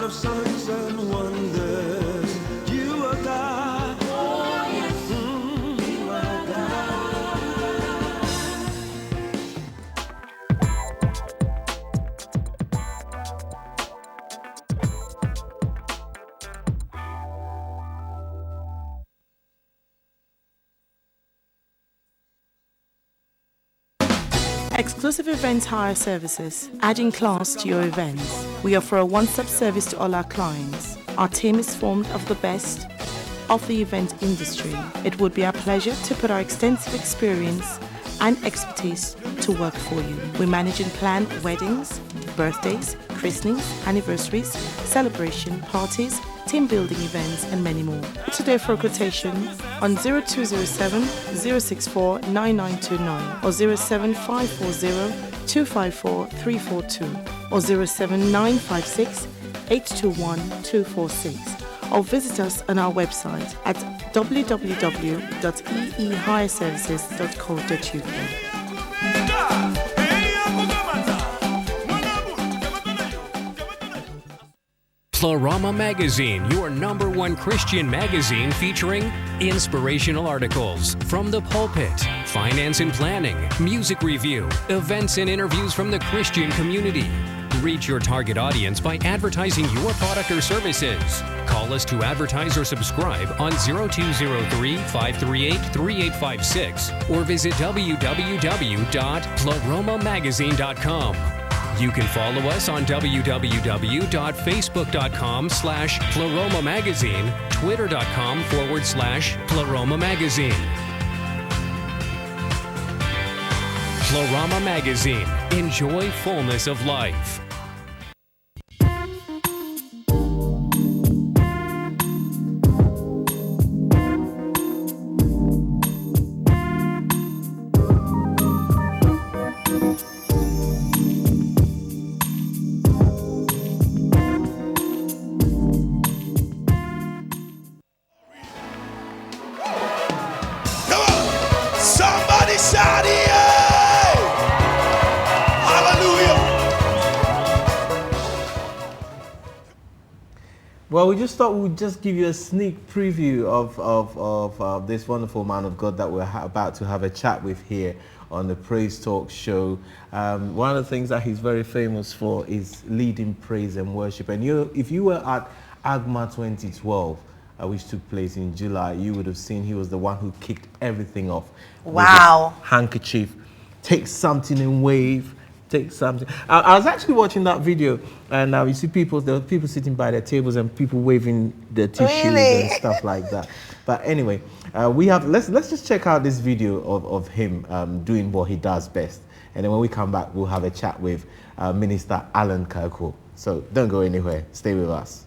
of signs and wonders. You are God. Oh, yes. You are God. Exclusive event hire services, adding class to your events. We offer a one-stop service to all our clients. Our team is formed of the best of the event industry. It would be our pleasure to put our extensive experience and expertise to work for you. We manage and plan weddings, birthdays, christenings, anniversaries, celebration, parties, team building events, and many more. Today for a quotation on 0207 064 9929 or 07540 254 342 or 07956 821 246 or visit us on our website at www.eehireservices.co.uk. Pleroma Magazine, your #1 Christian magazine featuring inspirational articles from the pulpit, finance and planning, music review, events and interviews from the Christian community. Reach your target audience by advertising your product or services. Call us to advertise or subscribe on 0203-538-3856 or visit www.pleromamagazine.com. You can follow us on www.facebook.com/Pleroma Magazine, twitter.com/Pleroma Magazine. Pleroma Magazine. Enjoy fullness of life. Well, we just thought we'd just give you a sneak preview of this wonderful man of God that we're about to have a chat with here on the Praise Talk show. One of the things that he's very famous for is leading praise and worship. And if you were at AGMA 2012, which took place in July, you would have seen he was the one who kicked everything off. Wow. With his handkerchief, take something and wave. Take something. I was actually watching that video, and you see there were people sitting by their tables and people waving their tissues and stuff like that. But anyway, let's just check out this video of him doing what he does best, and then when we come back, we'll have a chat with Minister Burton Caiquo. So don't go anywhere. Stay with us.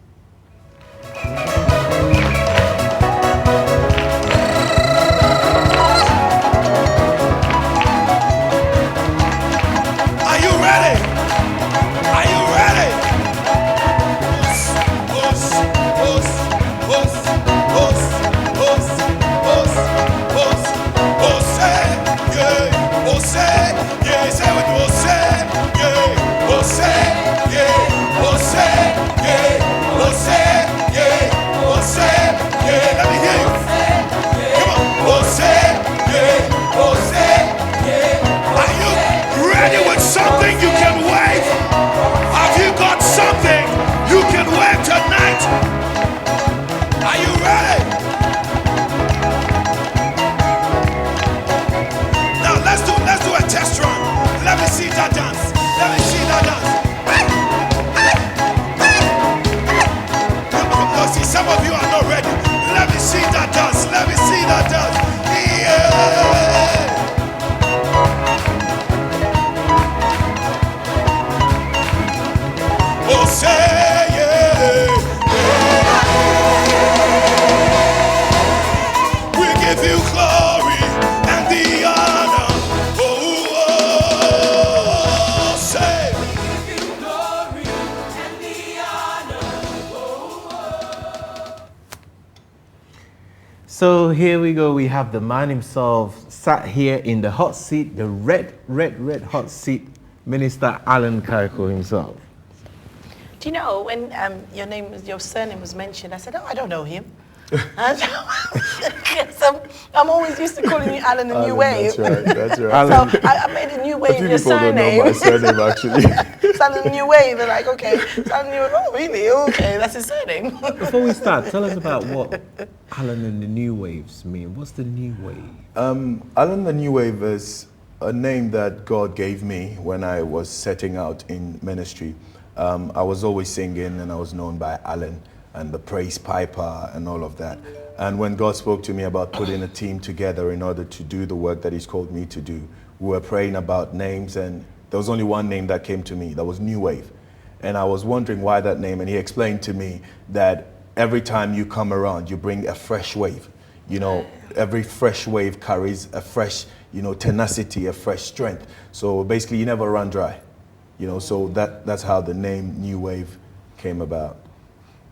So here we go. We have the man himself sat here in the hot seat, the red hot seat, Minister Burton Caiquo himself. Do you know when your surname was mentioned? I said, "Oh, I don't know him." I'm always used to calling you Alan the New Wave. That's right. So I made a new wave in your people don't know surname. my surname, actually. It's Alan the New Wave. They're like, okay. It's Alan the New Wave. Oh, really? Okay, that's his surname. Before we start, tell us about what Alan and the New Waves mean. What's the New Wave? Alan the New Wave is a name that God gave me when I was setting out in ministry. I was always singing, and I was known by Alan and the praise piper and all of that. And when God spoke to me about putting a team together in order to do the work that he's called me to do, we were praying about names, and there was only one name that came to me, that was New Wave. And I was wondering why that name, and he explained to me that every time you come around, you bring a fresh wave. You know, every fresh wave carries a fresh, tenacity, a fresh strength. So basically you never run dry. So that's how the name New Wave came about.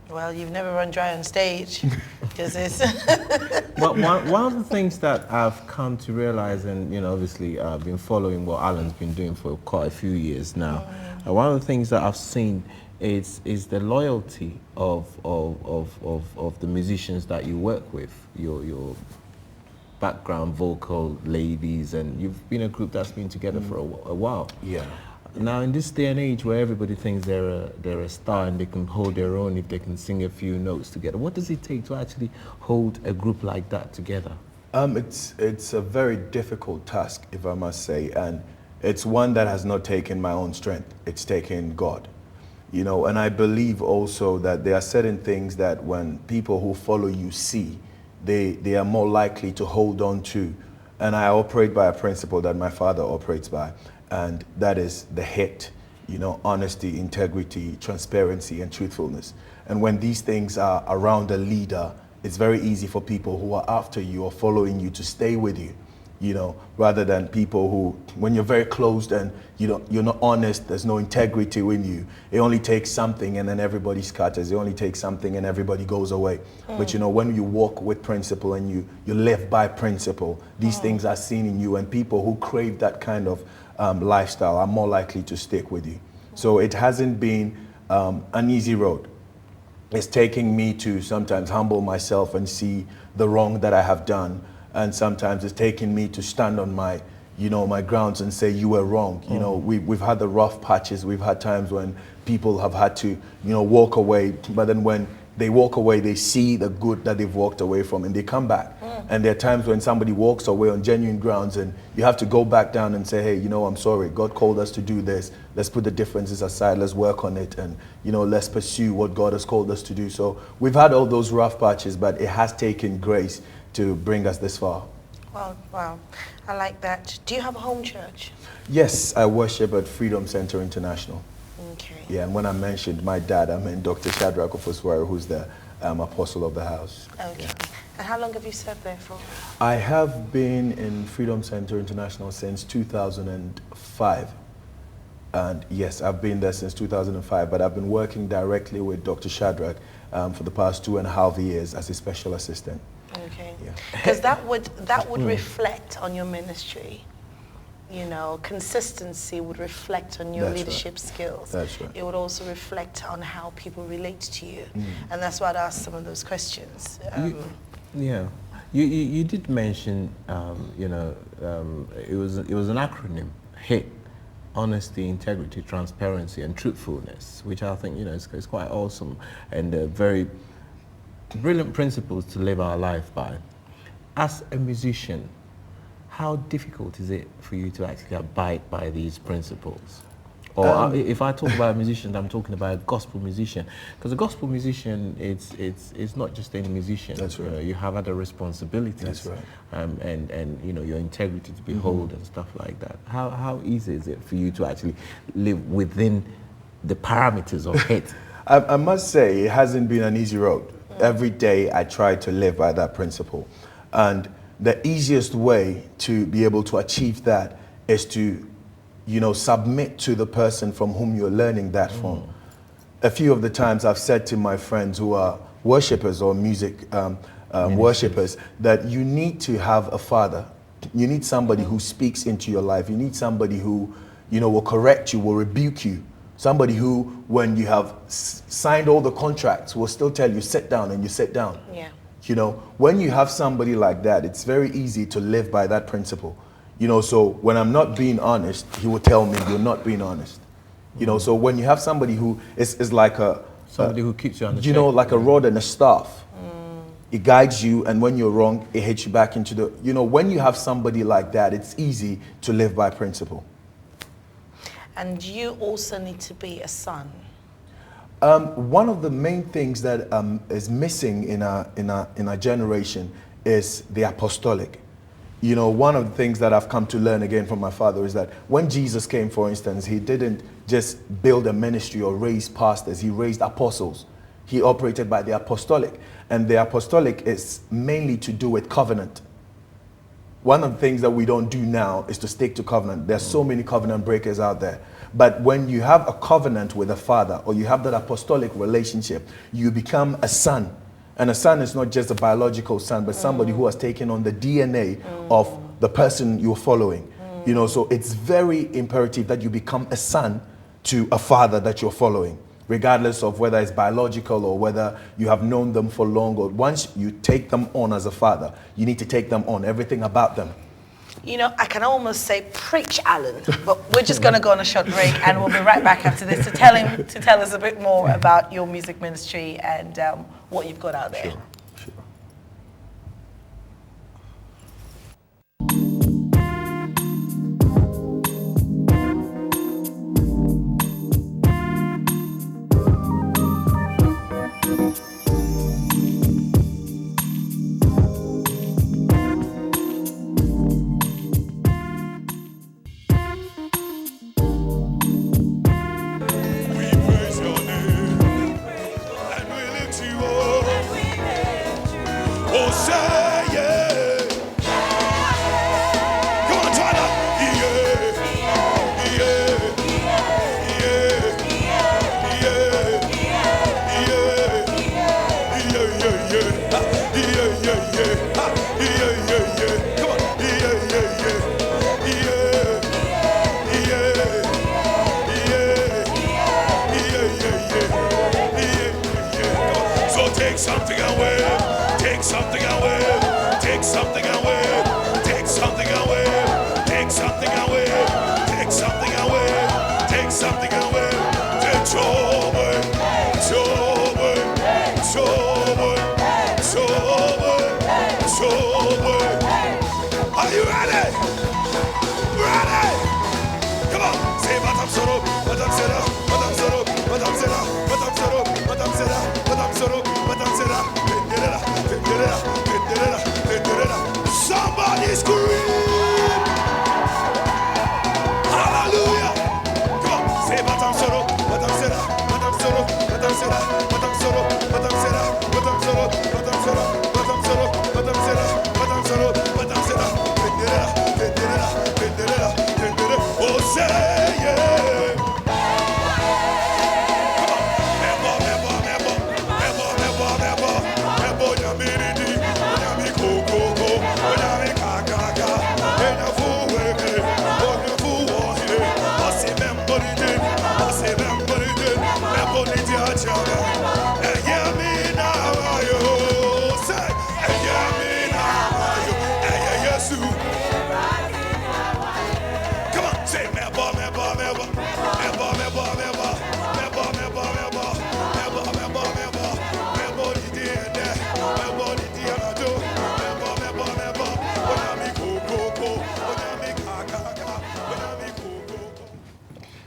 Well, you've never run dry on stage, because it's... But one of the things that I've come to realize, and obviously I've been following what Alan's been doing for quite a few years now. One of the things that I've seen is the loyalty of the musicians that you work with, your background vocal ladies, and you've been a group that's been together for a while. Yeah. Now, in this day and age where everybody thinks they're a star and they can hold their own if they can sing a few notes together, what does it take to actually hold a group like that together? It's a very difficult task, if I must say, and it's one that has not taken my own strength. It's taken God. And I believe also that there are certain things that when people who follow you see, they are more likely to hold on to. And I operate by a principle that my father operates by. And that is the HIT, honesty, integrity, transparency, and truthfulness. And when these things are around a leader, it's very easy for people who are after you or following you to stay with you, rather than people who, when you're very closed and you're not honest, there's no integrity in you. It only takes something and then everybody scatters. It only takes something and everybody goes away. But when you walk with principle and you live by principle, these things are seen in you, and people who crave that kind of lifestyle are more likely to stick with you. So it hasn't been an easy road. It's taking me to sometimes humble myself and see the wrong that I have done. And sometimes it's taking me to stand on my, my grounds and say, you were wrong. We've had the rough patches. We've had times when people have had to, walk away. But then when they walk away, they see the good that they've walked away from, and they come back. And there are times when somebody walks away on genuine grounds, and you have to go back down and say, hey, I'm sorry. God called us to do this. Let's put the differences aside. Let's work on it. And, let's pursue what God has called us to do. So we've had all those rough patches, but it has taken grace to bring us this far. Wow. I like that. Do you have a home church? Yes, I worship at Freedom Center International. Okay. Yeah, and when I mentioned my dad, I meant Dr. Shadrach Ofoswara, who's the apostle of the house. Okay. Yeah. And how long have you served there for? I have been in Freedom Center International since 2005. And yes, I've been there since 2005, but I've been working directly with Dr. Shadrach for the past 2.5 years as a special assistant. Okay. Because that would reflect on your ministry. Consistency would reflect on your leadership skills. That's right. It would also reflect on how people relate to you. And that's why I asked some of those questions. You did mention, it was an acronym, HIT, honesty, integrity, transparency, and truthfulness, which I think, is quite awesome and very brilliant principles to live our life by. As a musician, how difficult is it for you to actually abide by these principles? Or if I talk about musicians, I'm talking about a gospel musician. Because a gospel musician, it's not just any musician. That's right. You have other responsibilities. That's right. And your integrity to behold and stuff like that. How easy is it for you to actually live within the parameters of HIT? I must say, it hasn't been an easy road. Every day I try to live by that principle. And the easiest way to be able to achieve that is to, submit to the person from whom you're learning that from. A few of the times I've said to my friends who are worshipers or music worshipers that you need to have a father. You need somebody who speaks into your life. You need somebody who, will correct you, will rebuke you Somebody who, when you have signed all the contracts, will still tell you, sit down, and you sit down. Yeah. You know, when you have somebody like that, it's very easy to live by that principle. You know, so when I'm not being honest, he will tell me you're not being honest. You know, so when you have somebody who is like somebody who keeps you on the you know, like a rod and a staff. It guides you, and when you're wrong, it hits you back into the, you know, when you have somebody like that, it's easy to live by principle. And you also need to be a son. One of the main things that is missing in our generation is the apostolic. You know, one of the things that I've come to learn again from my father is that when Jesus came, for instance, he didn't just build a ministry or raise pastors, he raised apostles. He operated by the apostolic. And the apostolic is mainly to do with covenant. One of the things that we don't do now is to stick to covenant. There's so many covenant breakers out there. But when you have a covenant with a father, or you have that apostolic relationship, you become a son. And a son is not just a biological son, but somebody who has taken on the DNA of the person you're following. You know, so it's very imperative that you become a son to a father that you're following, regardless of whether it's biological or whether you have known them for long. Or once you take them on as a father, you need to take them on, everything about them. You know, I can almost say preach, Alan, but we're just going to go on a short break, and we'll be right back after this to tell us a bit more about your music ministry and what you've got out there. Sure. Take something away, take something away, take something away, take something away, take something away, take something away, take something away, take trouble, trouble, trouble, trouble, trouble. Are you ready? Ready? Come on, say Madame Soro, Madame Sera, Madame Soro, Madame Sera, Madame Soro, Madame Sera, Madame Soro. Somebody scream! Hallelujah! Come on, say Madame Soro, Madame Sera, Madame Soro, Madame Sera, Madame Soro, Madame Sera, Madame Soro, Madame Soro, Madame Soro, Madame Sera, Madame Soro, Madame Sera, oh say yeah!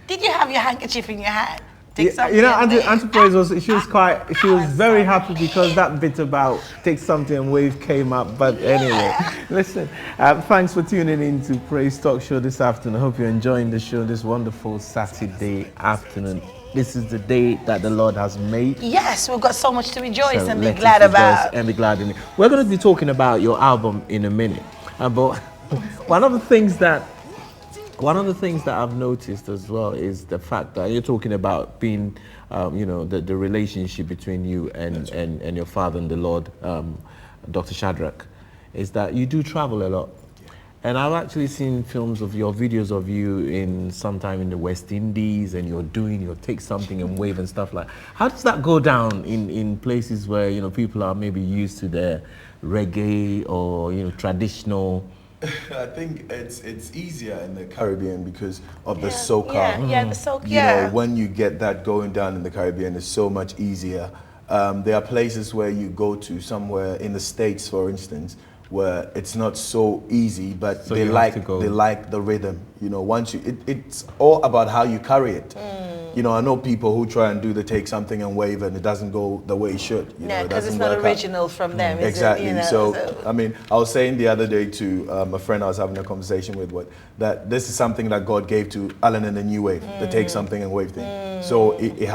Did you have your handkerchief in your hand? Yeah, you know, Auntie Praise was very happy because that bit about take something and wave came up. But anyway, listen, thanks for tuning in to Praise Talk Show this afternoon. I hope you're enjoying the show this wonderful Saturday afternoon. This is the day that the Lord has made. Yes, we've got so much to rejoice and be glad about. And be glad in it. We're going to be talking about your album in a minute. But one of the things that I've noticed as well is the fact that you're talking about being, you know, the relationship between you and your father and the Lord, Dr. Shadrach, is that you do travel a lot. And I've actually seen films of your videos of you in sometime in the West Indies, and you'll take something and wave and stuff like. How does that go down in places where, you know, people are maybe used to their reggae or, you know, traditional? I think it's easier in the Caribbean because of the soca. Yeah, the soca. You know, when you get that going down in the Caribbean, it's so much easier. There are places where you go to, somewhere in the States, for instance, where it's not so easy, but So they like the rhythm. You know, once you, it's all about how you carry it. You know, I know people who try and do the take something and wave, and it doesn't go the way it should. Yeah, because it's not original from them. Exactly. Is it, you know, so, I mean, I was saying the other day to a friend I was having a conversation with, that this is something that God gave to Alan and the New Wave, the take something and wave thing. So it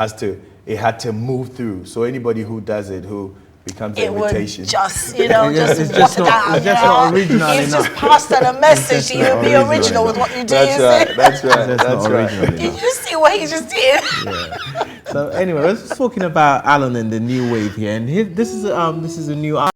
had to move through. So anybody who does it, who becomes an invitation. Would just, you know, just it's water just not, down. it's just not original It's enough. just passed on a message. You be original with what you do. That's right. That's right. That's That's not right. original You enough. just see what he just did. Yeah. So anyway, let's just talking about Alan and the New Wave here, and this is a new.